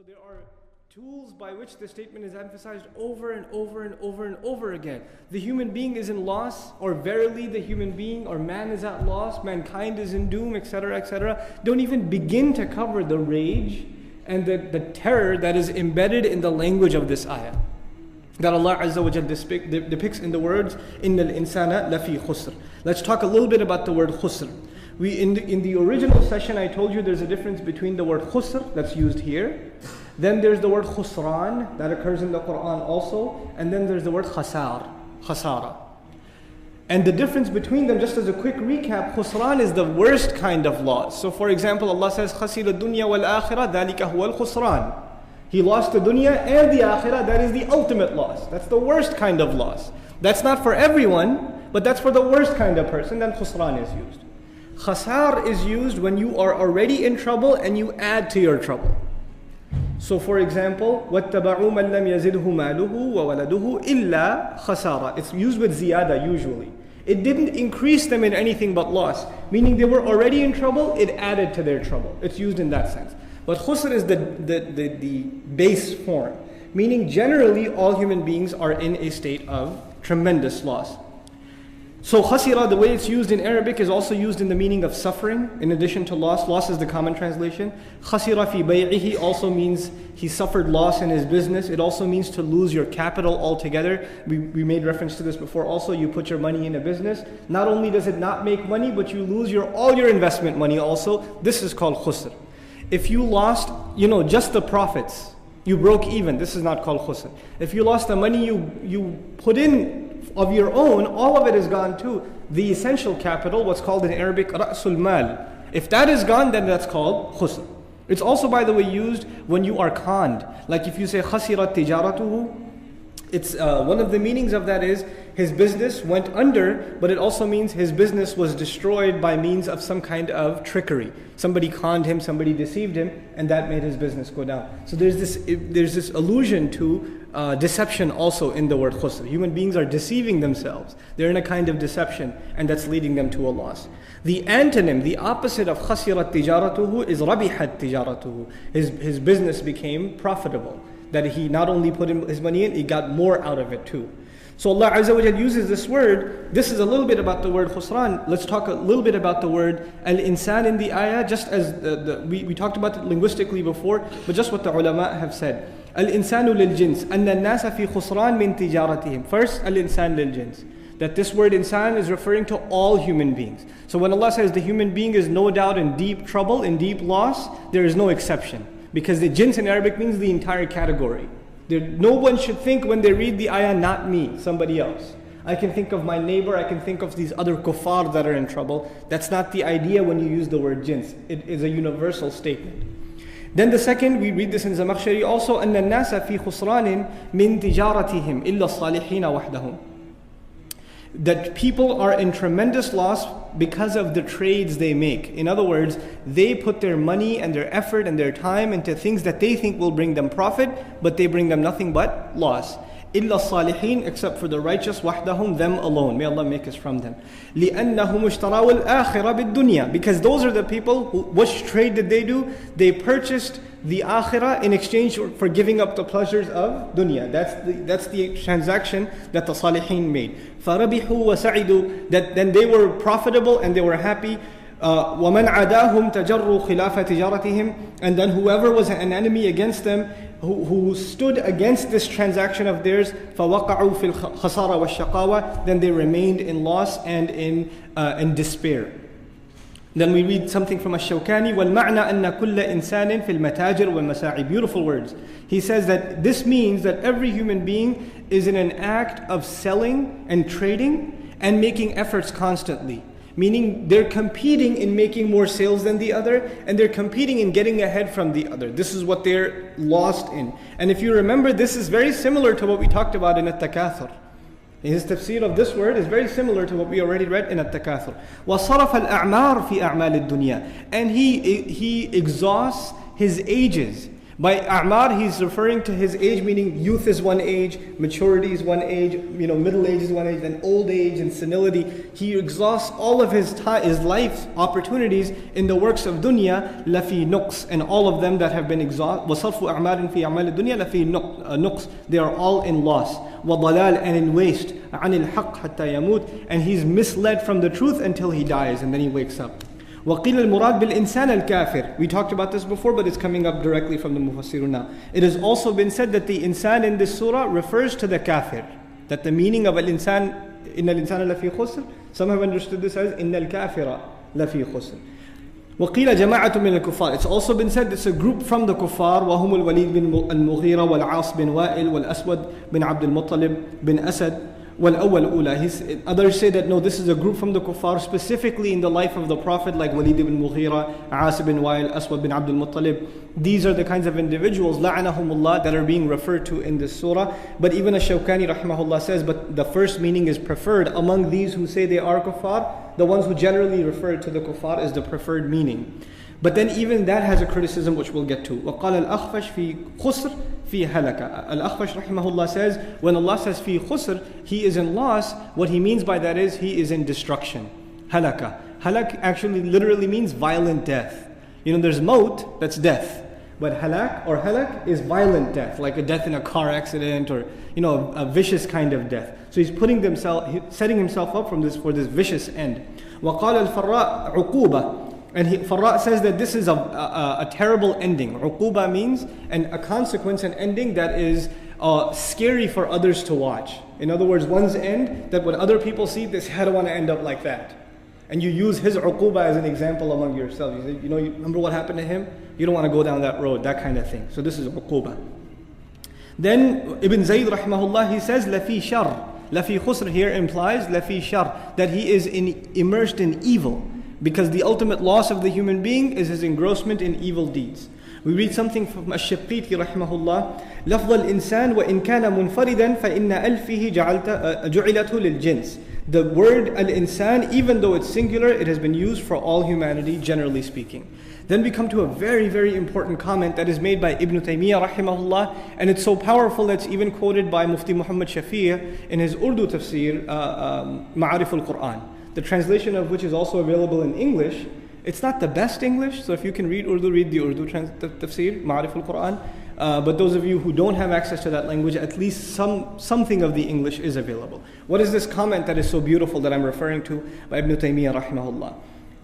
So there are tools by which this statement is emphasized over and over and over and over again. The human being is in loss, or verily the human being or man is at loss, mankind is in doom, etc., etc. Don't even begin to cover the rage and the terror that is embedded in the language of this ayah, that Allah Azza wa Jal depicts in the words, إِنَّ الْإِنسَانَ لَفِي خُسْرٍ. Let's talk a little bit about the word khusr. In the original session, I told you there's a difference between the word khusr that's used here. Then there's the word khusran that occurs in the Quran also. And then there's the word khasara. And the difference between them, just as a quick recap, khusran is the worst kind of loss. So for example, Allah says, خَسِرَ الدُّنْيَا وَالْآخِرَةِ ذَلِكَ هُوَ الْخُسْرَانِ. He lost the dunya and the akhirah. That is the ultimate loss. That's the worst kind of loss. That's not for everyone, but that's for the worst kind of person. Then khusran is used. Khasar is used when you are already in trouble and you add to your trouble. So for example, وَاتَّبَعُوا مَنْ لَمْ يَزِدْهُ مَالُهُ وَوَلَدُهُ إِلَّا خَسَارًا. It's used with ziyada usually. It didn't increase them in anything but loss. Meaning they were already in trouble, it added to their trouble. It's used in that sense. But khusr is the base form. Meaning generally all human beings are in a state of tremendous loss. So khasira, the way it's used in Arabic, is also used in the meaning of suffering, in addition to loss. Loss is the common translation. Khasira fi bay'ihi also means he suffered loss in his business. It also means to lose your capital altogether. We made reference to this before also. You put your money in a business. Not only does it not make money, but you lose all your investment money also. This is called khusr. If you lost, just the profits, you broke even. This is not called khusr. If you lost the money you put in of your own, all of it is gone too. The essential capital, what's called in Arabic ra'sul mal. If that is gone, then that's called khusr. It's also, by the way, used when you are conned. Like if you say khasirat tijaratuhu, it's one of the meanings of that is his business went under, but it also means his business was destroyed by means of some kind of trickery. Somebody conned him, somebody deceived him, and that made his business go down. So there's this allusion to deception also in the word khusr. Human beings are deceiving themselves. They're in a kind of deception, and that's leading them to a loss. The antonym, the opposite of khasirat tijaratuhu is rabihat tijaratuhu. His business became profitable. That he not only put his money in, he got more out of it too. So Allah Azza wa Jal uses this word. This is a little bit about the word khusran. Let's talk a little bit about the word al-insan in the ayah, just as we talked about it linguistically before, but just what the ulama have said. Al-insanu lil-jins, anna an-nasa fi khusran min tijaratihim. First, al-insan lil-jins. That this word insan is referring to all human beings. So when Allah says the human being is no doubt in deep trouble, in deep loss, there is no exception. Because the jins in Arabic means the entire category. No one should think when they read the ayah, not me, somebody else. I can think of my neighbor, I can think of these other kuffar that are in trouble. That's not the idea when you use the word jins. It is a universal statement. Then the second, we read this in Zamakhshari also, أَنَّ النَّاسَ فِي خُسْرَانٍ مِّن تِجَارَتِهِمْ إِلَّا الصَّالِحِينَ وَحْدَهُمْ. That people are in tremendous loss because of the trades they make. In other words, they put their money and their effort and their time into things that they think will bring them profit, but they bring them nothing but loss. إِلَّا الصَّالِحِينَ, except for the righteous, وَحْدَهُمْ, them alone. May Allah make us from them. لِأَنَّهُمُ اشْتَرَاوُا الْآخِرَةَ بِالدُّنْيَا. Because those are the people which trade did they do? They purchased the akhirah in exchange for giving up the pleasures of dunya. That's the transaction that the salihin made. فَرَبِحُوا وَسَعِدُوا. That then they were profitable and they were happy. وَمَنْ عَدَاهُمْ تَجَرُّوا خِلَافَ تِجَارَتِهِمْ. And then whoever was an enemy against them, who stood against this transaction of theirs, فَوَقَعُوا فِي الْخَسَارَ وَالشَّقَاوَةِ. Then they remained in loss and in despair. Then we read something from Ash-Shawkani, وَالْمَعْنَى أَنَّ كُلَّ إِنسَانٍ فِي الْمَتَاجِرِ وَالْمَسَاعِ. Beautiful words. He says that this means that every human being is in an act of selling and trading and making efforts constantly. Meaning they're competing in making more sales than the other, and they're competing in getting ahead from the other. This is what they're lost in. And if you remember, this is very similar to what we talked about in At-Takathur. His tafsir of this word is very similar to what we already read in At-Takathur. وَصَرَفَ الْأَعْمَارِ فِي أَعْمَالِ الدُّنْيَا. And he exhausts his ages By a'mar, he's referring to his age, meaning youth is one age, maturity is one age, middle age is one age, then old age and senility. He exhausts all of his life's opportunities in the works of dunya, lafi nuqs, and all of them that have been exhausted. وَصَرْفُ أَعْمَارٍ فِي أَعْمَالِ الدُّنْيَا لَفِي nuqs. They are all in loss. وَضَلَالٍ, and in waste. عَنِ الْحَقِّ حَتَّى يَمُوتْ, and he's misled from the truth until he dies, and then he wakes up. وَقِيلَ الْمُرَادْ بِالْإِنسَانِ الْكَافِرِ. We talked about this before, but it's coming up directly from the Mufassirun now. It has also been said that the insan in this surah refers to the kafir. That the meaning of al-insan, إِنَّ الْإِنسَانَ لَفِي خُسْرٍ, some have understood this as إِنَّ الْكَافِرَ لَفِي خُسْرٍ. وَقِيلَ جَمَاعَةٌ مِنَ الْكُفَّارِ. It's also been said it's a group from the kuffar. وَهُمُ الْوَلِيدْ بن المغيرة والعاص بن وائل والأسود بن عبد المطلب بن أسد. Others say that no, this is a group from the kuffar, specifically in the life of the Prophet, like Walid ibn Mughira, Aas bin Wa'il, Aswad bin Abdul Muttalib. These are the kinds of individuals, la'anahumullah, that are being referred to in this surah. But even Ash-Shawkani rahimahullah says, but the first meaning is preferred among these who say they are kuffar. The ones who generally refer to the kuffar is the preferred meaning. But then even that has a criticism which we'll get to. وَقَالَ الْأَخْفَشْ فِي خُسْرٍ فِي هَلَكَ. Al-Akhfash rahimahullah says, when Allah says fi khusr, he is in loss, what he means by that is he is in destruction. Halaka. Halak actually literally means violent death. There's maut, that's death. But halak is violent death, like a death in a car accident or a vicious kind of death. So he's setting himself up for this vicious end. وَقَالَ الْفَرَّاء عُقُوبَةً. And Farra says that this is a terrible ending. Uquba means a consequence, an ending that is scary for others to watch. In other words, one's end, that when other people see this, I don't want to end up like that. And you use his uquba as an example among yourselves. You say, you remember what happened to him? You don't want to go down that road, that kind of thing. So this is uquba. Then Ibn Zayd rahimahullah, he says, lafi shar. Lafi khusr here implies lafi shar, that he is immersed in evil. Because the ultimate loss of the human being is his engrossment in evil deeds. We read something from Ash-Shaqiqi rahimahullah. لَفْظَ الْإِنسَانِ وَإِنْ كَانَ مُنْفَرِدًا فَإِنَّ أَلْفِهِ جُعِلَتُ لِلْجِنْسِ. The word al-insan, even though it's singular, it has been used for all humanity, generally speaking. Then we come to a very, very important comment that is made by Ibn Taymiyyah rahimahullah, and it's so powerful that it's even quoted by Mufti Muhammad Shafi' in his Urdu tafsir, Ma'arif al-Quran. The translation of which is also available in English. It's not the best English, so if you can read Urdu, read the Urdu tafsir, Ma'arif al-Quran. But those of you who don't have access to that language, at least something of the English is available. What is this comment that is so beautiful that I'm referring to by Ibn Taymiyyah rahimahullah?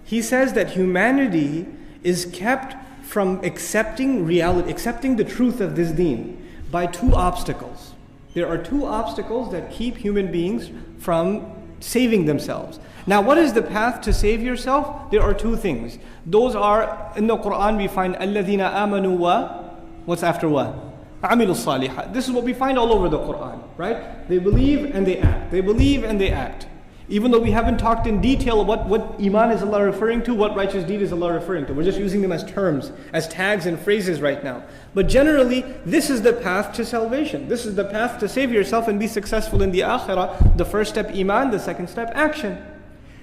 He says that humanity is kept from accepting reality, accepting the truth of this deen by two obstacles. There are two obstacles that keep human beings from saving themselves. Now, what is the path to save yourself? There are two things. Those are, in the Quran we find الَّذِينَ آمَنُوا wa. What's after what? عَمِلُوا الصَّالِحَاتِ. This is what we find all over the Quran, right? They believe and they act. They believe and they act. Even though we haven't talked in detail what iman is Allah referring to, what righteous deed is Allah referring to. We're just using them as terms, as tags and phrases right now. But generally, this is the path to salvation. This is the path to save yourself and be successful in the akhirah. The first step, iman. The second step, action.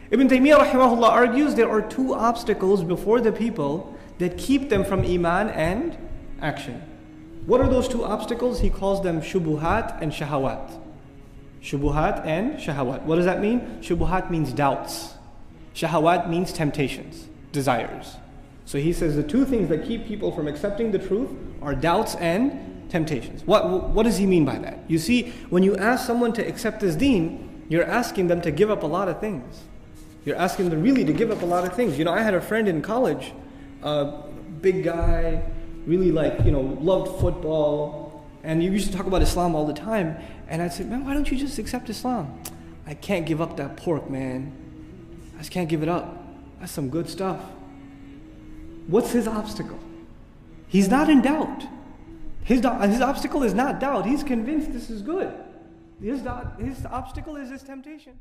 Ibn Taymiyyah rahimahullah argues there are two obstacles before the people that keep them from iman and action. What are those two obstacles? He calls them shubuhat and shahawat. Shubuhat and shahawat. What does that mean? Shubuhat means doubts. Shahawat means temptations, desires. So he says the two things that keep people from accepting the truth are doubts and temptations. What does he mean by that? You see, when you ask someone to accept this deen, you're asking them to give up a lot of things. You're asking them really to give up a lot of things. I had a friend in college, big guy, really loved football, and he used to talk about Islam all the time. And I'd say, man, why don't you just accept Islam? I can't give up that pork, man. I just can't give it up. That's some good stuff. What's his obstacle? He's not in doubt. His obstacle is not doubt. He's convinced this is good. His obstacle is his temptation.